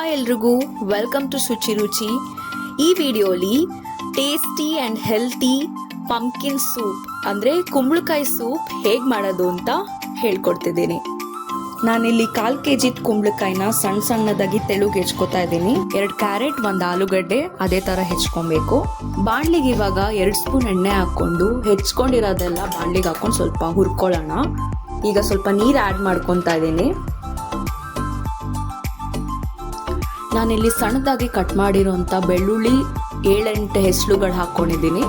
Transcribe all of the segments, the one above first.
Hi ಎಲ್ರಿಗೂ, welcome to ಶುಚಿ ರುಚಿ. ಈ ವಿಡಿಯೋಲಿ tasty and healthy pumpkin soup ಅಂದರೆ ಕುಂಬಳಕಾಯಿ ಸೂಪ್ ಹೇಗೆ ಮಾಡೋದು ಅಂತ ಹೇಳ್ಕೊಡ್ತಿದ್ದೀನಿ. ನಾನಿಲ್ಲಿ 1/4 kg ಕುಂಬಳಕಾಯಿನ ಸಣ್ಣದಾಗಿ ತೆಳುಗೆ ಹೆಚ್ಕೋತಾ ಇದ್ದೀನಿ. 2 ಕ್ಯಾರೆಟ್, 1 ಆಲೂಗಡ್ಡೆ ಅದೇ ಥರ ಹೆಚ್ಕೊಬೇಕು. ಬಾಣಲಿಗೆ ಇವಾಗ 2 ಸ್ಪೂನ್ ಎಣ್ಣೆ ಹಾಕ್ಕೊಂಡು ಹೆಚ್ಕೊಂಡಿರೋದೆಲ್ಲ ಬಾಣಲಿಗೆ ಹಾಕೊಂಡು ಸ್ವಲ್ಪ ಹುರ್ಕೊಳ್ಳೋಣ. ಈಗ ಸ್ವಲ್ಪ ನೀರು ಆ್ಯಡ್ ಮಾಡ್ಕೊತಾ ಇದ್ದೀನಿ. ನಾನಿಲ್ಲಿ ಸಣ್ಣದಾಗಿ ಕಟ್ ಮಾಡಿರೋಂಥ ಬೆಳ್ಳುಳ್ಳಿ 7-8 ಹೆಸರುಗಳು ಹಾಕ್ಕೊಂಡಿದ್ದೀನಿ.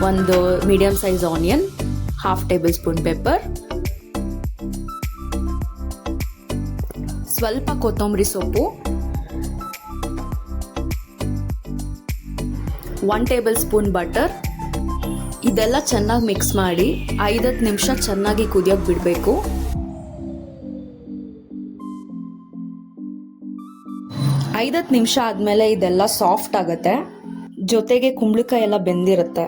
1 medium size onion, 1/2 table spoon pepper, ಸ್ವಲ್ಪ ಕೊತ್ತಂಬರಿ ಸೊಪ್ಪು, 1 ಟೇಬಲ್ ಸ್ಪೂನ್ ಬಟರ್. ಇದೆಲ್ಲ ಚೆನ್ನಾಗಿ ಮಿಕ್ಸ್ ಮಾಡಿ 5-10 ನಿಮಿಷ ಚೆನ್ನಾಗಿ ಕುದಿಯೋಕೆ ಬಿಡಬೇಕು. 5-10 ನಿಮಿಷ ಆದಮೇಲೆ ಇದೆಲ್ಲ ಸಾಫ್ಟ್ ಆಗುತ್ತೆ, ಜೊತೆಗೆ ಕುಂಬಳಕಾಯಿ ಎಲ್ಲ ಬೆಂದಿರುತ್ತೆ.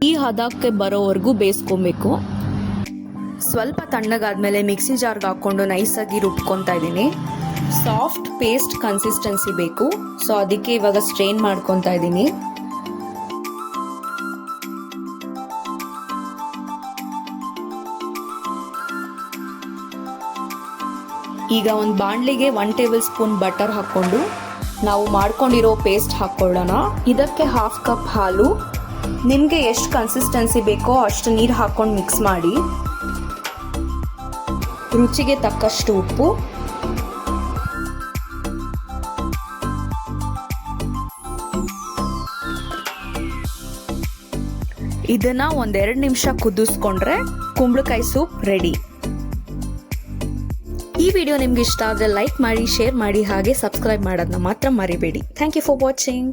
ಈ ಹದಕ್ಕೆ ಬರೋವರೆಗೂ ಬೇಯಿಸ್ಕೊಬೇಕು. ಸ್ವಲ್ಪ ತಣ್ಣಗಾದ್ಮೇಲೆ ಮಿಕ್ಸಿ ಜಾರ್ಗೆ ಹಾಕ್ಕೊಂಡು ನೈಸಾಗಿ ರುಬ್ಕೊತಾ ಇದ್ದೀನಿ. ಸಾಫ್ಟ್ ಪೇಸ್ಟ್ ಕನ್ಸಿಸ್ಟೆನ್ಸಿ ಬೇಕು, ಸೊ ಅದಕ್ಕೆ ಇವಾಗ ಸ್ಟ್ರೈನ್ ಮಾಡ್ಕೊತಾ ಇದ್ದೀನಿ. ಈಗ ಒಂದು ಬಾಣಲಿಗೆ 1 ಟೇಬಲ್ ಸ್ಪೂನ್ ಬಟರ್ ಹಾಕ್ಕೊಂಡು ನಾವು ಮಾಡ್ಕೊಂಡಿರೋ ಪೇಸ್ಟ್ ಹಾಕ್ಕೊಳ್ಳೋಣ. ಇದಕ್ಕೆ 1/2 ಕಪ್ ಹಾಲು, ನಿಮಗೆ ಎಷ್ಟು ಕನ್ಸಿಸ್ಟೆನ್ಸಿ ಬೇಕೋ ಅಷ್ಟು ನೀರು ಹಾಕ್ಕೊಂಡು ಮಿಕ್ಸ್ ಮಾಡಿ. ರುಚಿಗೆ ತಕ್ಕಷ್ಟು ಉಪ್ಪು, ಇದನ್ನ 1-2 ನಿಮಿಷ ಕುದಿಸ್ಕೊಂಡ್ರೆ ಕುಂಬಳಕಾಯಿ ಸೂಪ್ ರೆಡಿ. ಈ ವಿಡಿಯೋ ನಿಮ್ಗೆ ಇಷ್ಟ ಆದರೆ ಲೈಕ್ ಮಾಡಿ, ಶೇರ್ ಮಾಡಿ, ಹಾಗೆ ಸಬ್ಸ್ಕ್ರೈಬ್ ಮಾಡೋದನ್ನ ಮಾತ್ರ ಮರಿಬೇಡಿ. Thank you for watching.